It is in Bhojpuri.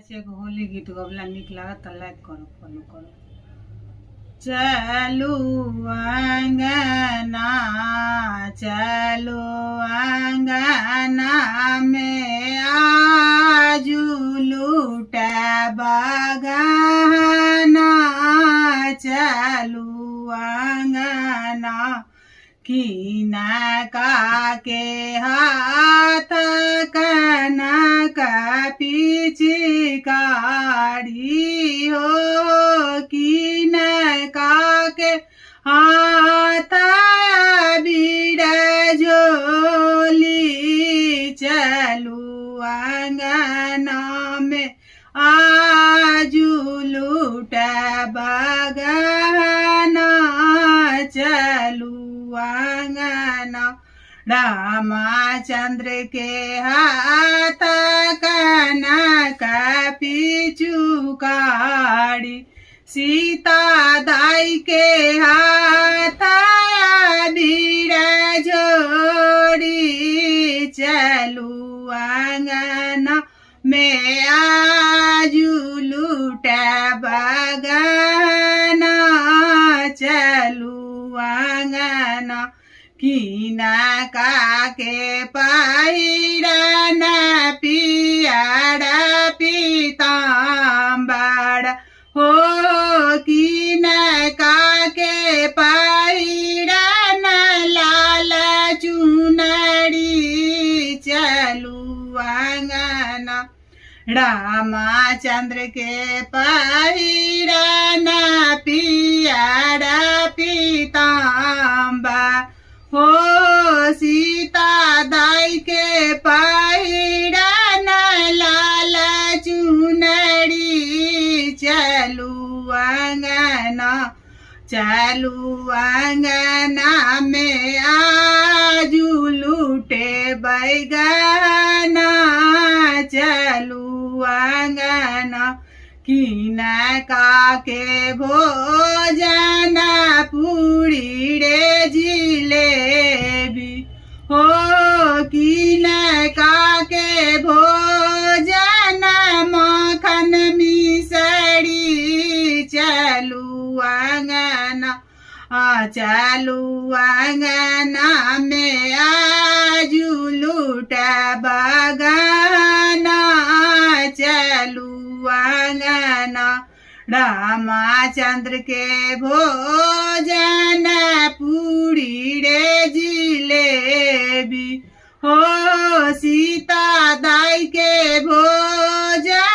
ऐसे एगो होली गीत गवला निक लागत लाइक करो फॉलो करो। चलू अंगना चलो अंगना में आजू लूटा बगाना चलू अंगना कीना का के हाथ कनक पिचकारी हो कीन का के हाथ बीड़ जोली चलू अंगना में आजू लूट बगाना चलू अंगना रामचंद्र के हाथ कनक पिचुकारी सीता दाई के हाथ बीड़ जोड़ी चलू अंगना में आजू लूट बगाना चलू अंगना कीना का के पैरन पियाड़ पीताम्बर हो कीन का के पैरन लाल चुनरी चलू अंगना रामचंद्र के पैरन पियाड़ पीताम्बर हो सीता दाई के पैरन लाल चुनरी चलू अंगना में आजू लूटे बैगना चलू अंगना कीना का के भोजन पूरी रे जिलेबी हो कीना का के भोजन मखन मिसरी चलू अंगना चलू अंगना में आजू लूट बगाना चलू अंगना रामचंद्र के भोजन पूरी रे जिलेबी हो सीता दाई के भोजन